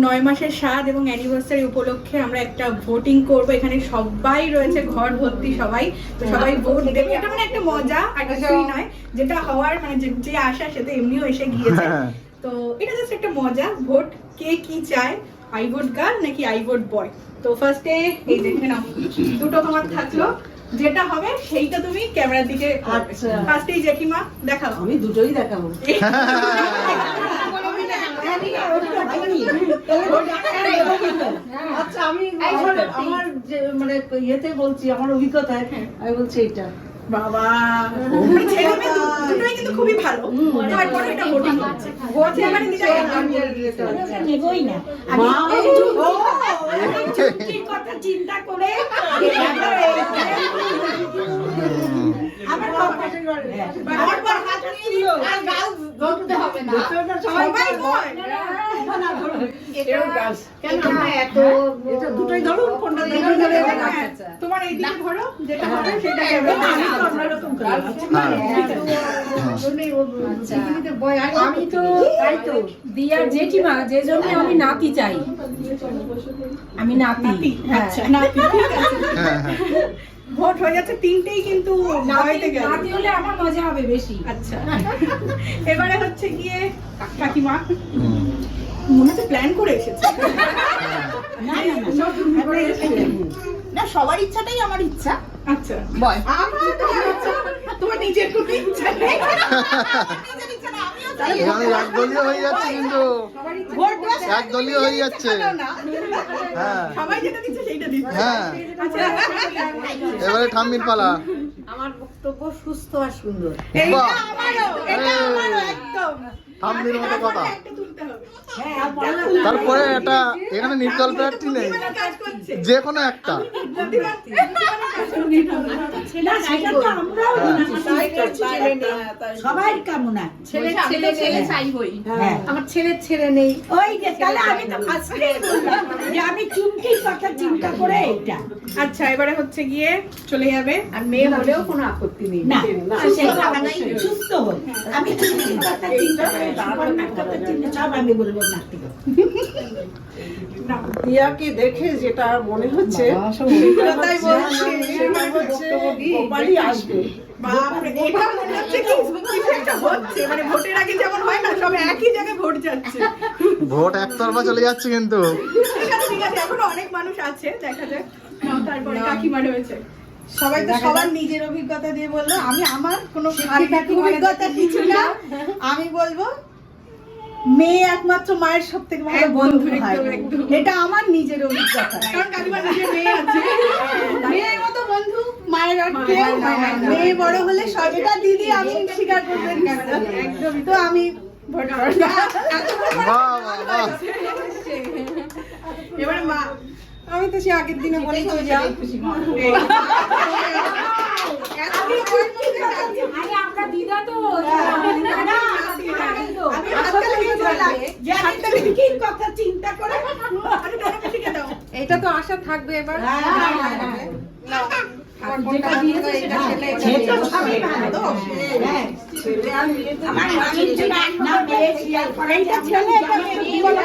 9 মাসের স্বাদ এবং অ্যানিভার্সারি উপলক্ষে আমরা একটা ভোটিং করব। এখানে সবাই রয়েছে, ঘর ভর্তি সবাই, তো সবাই ভোট দেবে। এটা মানে একটা মজা, আর কিছুই নয়। যেটা হওয়ার মানে যে আশা সেটা এমনিও এসে গিয়েছে। তো এটা জাস্ট একটা মজা। ভোট কে কি চায়, আই ভোট গার্ল নাকি আই ভোট বয়। তো ফার্স্টে এই দেখে নাও, দুটো তোমার থাকলো, যেটা হবে সেইটা তুমি ক্যামেরার দিকে। আচ্ছা, ফার্স্টে এই জেঠিমা দেখাও। আমি দুটোই দেখাবো। আচ্ছা, আমি আমার মানে ইয়েতে বলছি, আমার অভিজ্ঞতায় আমি বলছি এটা। বাবা, ছেলে মেয়ে দুটোই কিন্তু খুবই ভালো। তারপরে এটা ভোটিং হচ্ছে, ভোটে এবারে নেবই না। আমি চুক্তির কথা চিন্তা করে আমার পর হাত নিয়ে দিও, আর গাল ধরতে হবে না, সবাই বল দুটোই ধরো, কোনটা ধরে তোমার এই দিকে ধরো, যেটা হবে সেটা আমি তো তাই তো দিয়ার জেঠিমা, যে জন্য আমি নাতি চাই। আমি নাতি। আচ্ছা, নাতি, ঠিক আছে। ভোট হয়ে যাচ্ছে, তিনটেই কিন্তু নাতি হলে আমার মজা হবে বেশি। আচ্ছা, এবারে হচ্ছে গিয়ে কাকিমা, মনে হচ্ছে প্ল্যান করে এসেছে। না, সবার ইচ্ছাটাই আমার ইচ্ছা। আচ্ছা, বয় তোমার নিজের কোনো ইচ্ছা নেই? এখানে একদলীয় হয়ে যাচ্ছে, কিন্তু একদলীয় হয়ে যাচ্ছে। হ্যাঁ, সবাই যেটা দিচ্ছে সেইটা দিচ্ছে। হ্যাঁ, এবারে ঠাম্মির পালা। আমার বক্তব্য সুস্থ আর সুন্দর। এইটা আমারও, এটা আমারও একদম ঠাম্মির মতো কথা। একটা তুলতে হবে। তারপরে এটা এখানে নির্দল প্রার্থী নেই, কাজ করছে যে কোনো একটা। সবাই কামনা ছেলে চাইবই, আমার ছেলের ছেলে নেই। ওই যে তাহলে আমি তো ফার্স্টে বললাম যে আমি চুমকির কথা চিন্তা করে এটা। আচ্ছা, এবারে হচ্ছে গিয়ে চলে যাবে। আর মেয়ে হলেও কোনো আপত্তি নেই। না, সুস্থ হই। আমি চুমকির কথা চিন্তা করে, সুপর্ণার কথা চিন্তা, সব আমি বলবো না। দিয়াকে দেখে যেটা মনে হচ্ছে, অভিজ্ঞতাই বলছে, সেটা হচ্ছে গোপালই আসবে। বাপরে, এটা মনে হচ্ছে কি কিছু একটা হচ্ছে, মানে ভোটের আগে যেমন হয় না, সব একই জায়গায় ভোট যাচ্ছে। ভোট একতরফা চলে যাচ্ছে কিন্তু। ঠিক আছে, ঠিক আছে, এখনো অনেক মানুষ আছে, দেখা যাক। নাও, তারপরে কাকিমা রয়েছে। সবাই তো সবার নিজের অভিজ্ঞতা দিয়ে বললো। আমি আমার কোনো অভিজ্ঞতা কিছু না, আমি বলবো মেয়ে একমাত্র মায়ের সব থেকে ভালো বন্ধু। এটা আমার নিজের অভিজ্ঞতা, কারণ কাকিমার নিজের মেয়ে আছে। মেয়ের মতো বন্ধু মায়ের আর কেউ হয় না। মেয়ে বড় হলে সব, এটা দিদি আমি স্বীকার করবেন একদম। তো আমি ভোট করব। এবারে মা, আমি তো সে আগের দিনে বলেছি যাও। আরে আমরা দিদা তো কথা চিন্তা করে এটা তো আশা থাকবে এবার। যেটা দিয়েছে সেটা ছেলে সবই ভালো। আমার মামির জন্য না মেয়ে শেয়ার করাই না, ছেলে এটা মেয়ে বলে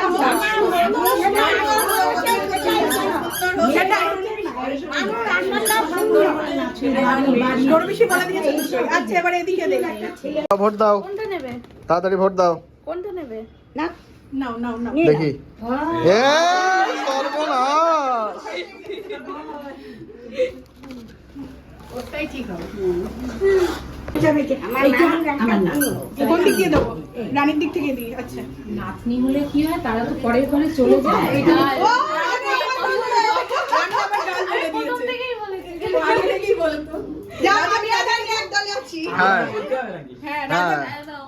আচ্ছা, এবার এদিকে দেখি। ভোট দাও, কোনটা নেবে? তাড়াতাড়ি ভোট দাও। কোনটা নেবে? না, নাও নাও নাও। দেখি। সর্বনাশ। ওটাই ঠিক হবে। কোন দিক দিয়ে দেবো? রানীর দিক থেকে দিই। আচ্ছা, নাতনি হলে কি হয়, তারা তো পরের ঘরে চলে যায়। হ্যাঁ, হ্যাঁ, রাজা কে দাও।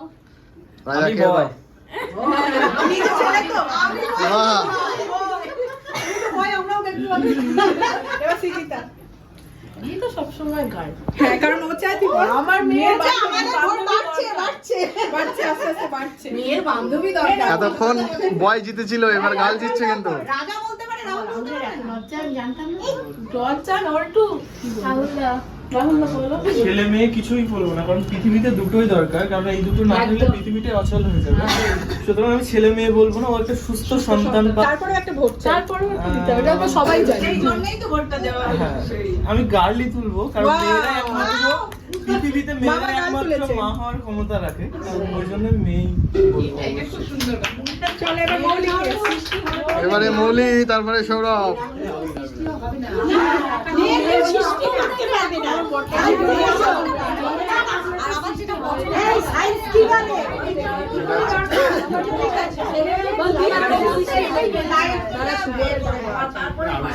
এবার সিজিতা। এই তো সবসময় গার্ড। হ্যাঁ, কারণ ও চায় আমার মেয়ের বাড়ছে, আস্তে আস্তে বাড়ছে। মেয়ের বান্ধবী দরকার। এতক্ষণ বয় জিতেছিল, এবার গাল জিতছে কিন্তু। রাজা বলতে পারে, রাহুল বলতে পারে না। লজ্জা আমি জানতাম না। লজ্জা নটু। ছেলে মেয়ে কিছুই বলবো না, কারণ পৃথিবীতে দুটোই দরকার, কারণ এই দুটো না হলে পৃথিবীটা অচল হয়ে যাবে। সুতরাং আমি ছেলে মেয়ে বলবো না, ও একটা সুস্থ সন্তান পাক। তারপরেও একটা ভোট চাই। তারপরেও একটা দিতে হবে, এটা তো সবাই জানে। এই জন্যই তো ভোটটা দেওয়া হয়। হ্যাঁ, আমি গার্লই তুলবো, কারণ Wow! মেয়েরা একমাত্র পৃথিবীতে মেয়েরা মামা গাল একমাত্র তুলেছে। মা হওয়ার ক্ষমতা রাখে, ওই জন্য মেয়েই বলবো। চলে এবার মৌলিক কেস। এবারে মৌলি, তারপরে সৌরভ। সৃষ্টি করতে পারবে না। এই সাইন্স কি বলে?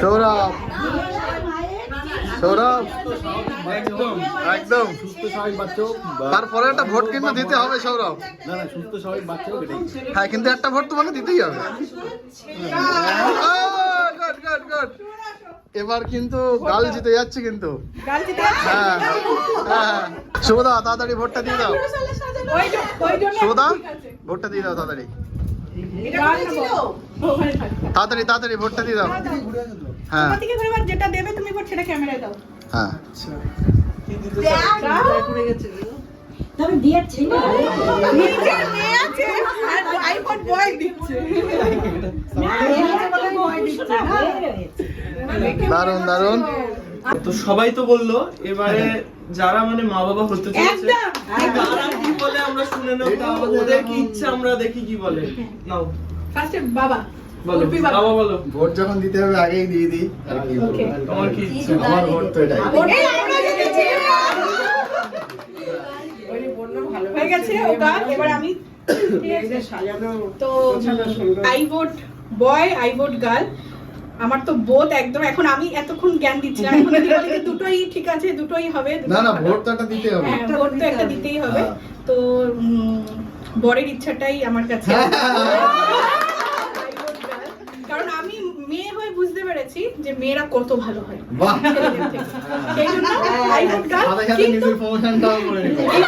সৌরভ, সৌরভ একদম একদম। সুস্থ স্বাভাবিক বাচ্চা হোক বা- তারপরে একটা ভোট কিন্তু দিতে হবে সৌরভ। না না সুস্থ স্বাভাবিক বাচ্চা হোক এটাই। হ্যাঁ, কিন্তু একটা ভোট তোমাকে দিতেই হবে। Good good good. এবার কিন্তু গাল জিতে যাচ্ছে কিন্তু। গাল জিতে হ্যাঁ হ্যাঁ। শুভদা তাড়াতাড়ি ভোটটা দিয়ে দাও। ওই জন্য শুভদা ঠিক আছে। ভোটটা দিয়ে দাও তাড়াতাড়ি, এটা কোথায় ছিল? ওখানে থাক। তাড়াতাড়ি তাড়াতাড়ি ভোটটা দিয়ে দাও। হ্যাঁ তোমার থেকে এবার যেটা দেবে তুমি ভোট সেটা ক্যামেরায় দাও। হ্যাঁ। কি দিতে চাও? গায়ে পড়ে গেছে গো। তবে দিয়েছি না। নিজের মেয়ে আছে আর আইফোন বয় দিচ্ছে। দারুন দারুন। তো সবাই তো বললো, এবারে যারা মানে মা বাবা হতে চলেছে একদম। তারা কি বলে আমরা শুনে নেব, ওদের কি ইচ্ছা আমরা দেখি কি বলে। নাও ফার্স্টে বাবা বলো, উর্পি বাবা। বাবা বলো, ভোট যখন দিতে হবে আগেই দিয়ে দিই আর কি বলবো। Okay. তোমার কি ইচ্ছা? আমার ভোট তো এটাই। এই আমরা জিতেছি। হয়ে গেছে ও গান, এবার আমি তো I vote boy, I vote girl. আমার তো বোধ একদম, এখন আমি এতক্ষণ জ্ঞান দিচ্ছিলাম, এখন যদি বলি যে দুটোই ঠিক আছে, দুটোই হবে। না না ভোট তো একটা দিতে হবে। হ্যাঁ, ভোট তো একটা দিতেই হবে। হ্যাঁ। তো বরের ইচ্ছাটাই আমার কাছে, কারণ আমি মেয়ে হয়ে বুঝতে পেরেছি যে মেয়েরা কত ভালো হয় বাহ। ছেলেদের থেকে। সেই জন্য I vote girl, সাথে সাথে কিন্তু নিজের প্রমোশনটাও করে নিতে হবে।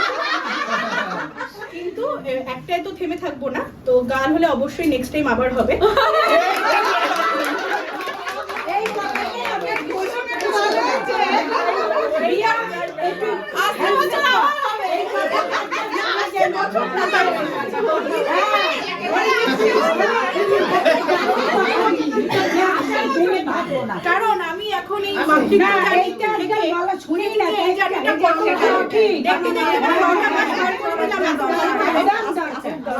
কিন্তু একটাই তো থেমে থাকবো না, তো গান হলে অবশ্যই নেক্সট টাইম আবার হবে। রিয়া, আসতে বছর আবার হবে। কারণ আমি এখন এই মাতৃত্ব জার্নিতে থেকে এই জার্নিটা করতে দেখতে দেখতে আমার 9টা মাস পার করে ফেললাম।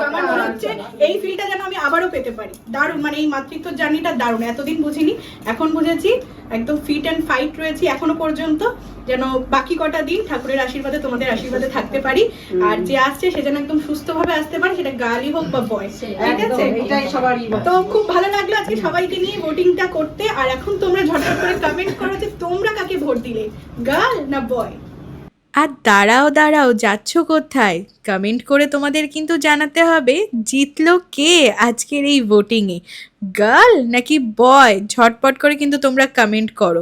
আমার মনে হচ্ছে এই ফিলটা যেন আমি আবারও পেতে পারি। দারুণ, মানে এই মাতৃত্ব জার্নিটা দারুণ, এতদিন বুঝিনি, এখন বুঝেছি। একদম ফিট অ্যান্ড ফাইট রয়েছি এখনো পর্যন্ত, যেন বাকি কটা দিন ঠাকুরের আশীর্বাদে তোমাদের আশীর্বাদে থাকতে পারি। আর যে আসছে সে যেন একদম সুস্থভাবে আসতে পারে, সেটা গার্লই হোক বা বয়, ঠিক আছে? এটাই সবারই তো খুব ভালো লাগলো আজকে সবাইকে নিয়ে ভোটিংটা করতে। আর এখন তোমরা ঝটপট করে কমেন্ট করো যে তোমরা কাকে ভোট দিলে, গার্ল না বয়। আর দাঁড়াও দাঁড়াও, যাচ্ছ কোথায়? কমেন্ট করে তোমাদের কিন্তু জানাতে হবে জিতলো কে আজকের এই ভোটিংয়ে, গার্ল নাকি বয়। ঝটপট করে কিন্তু তোমরা কমেন্ট করো।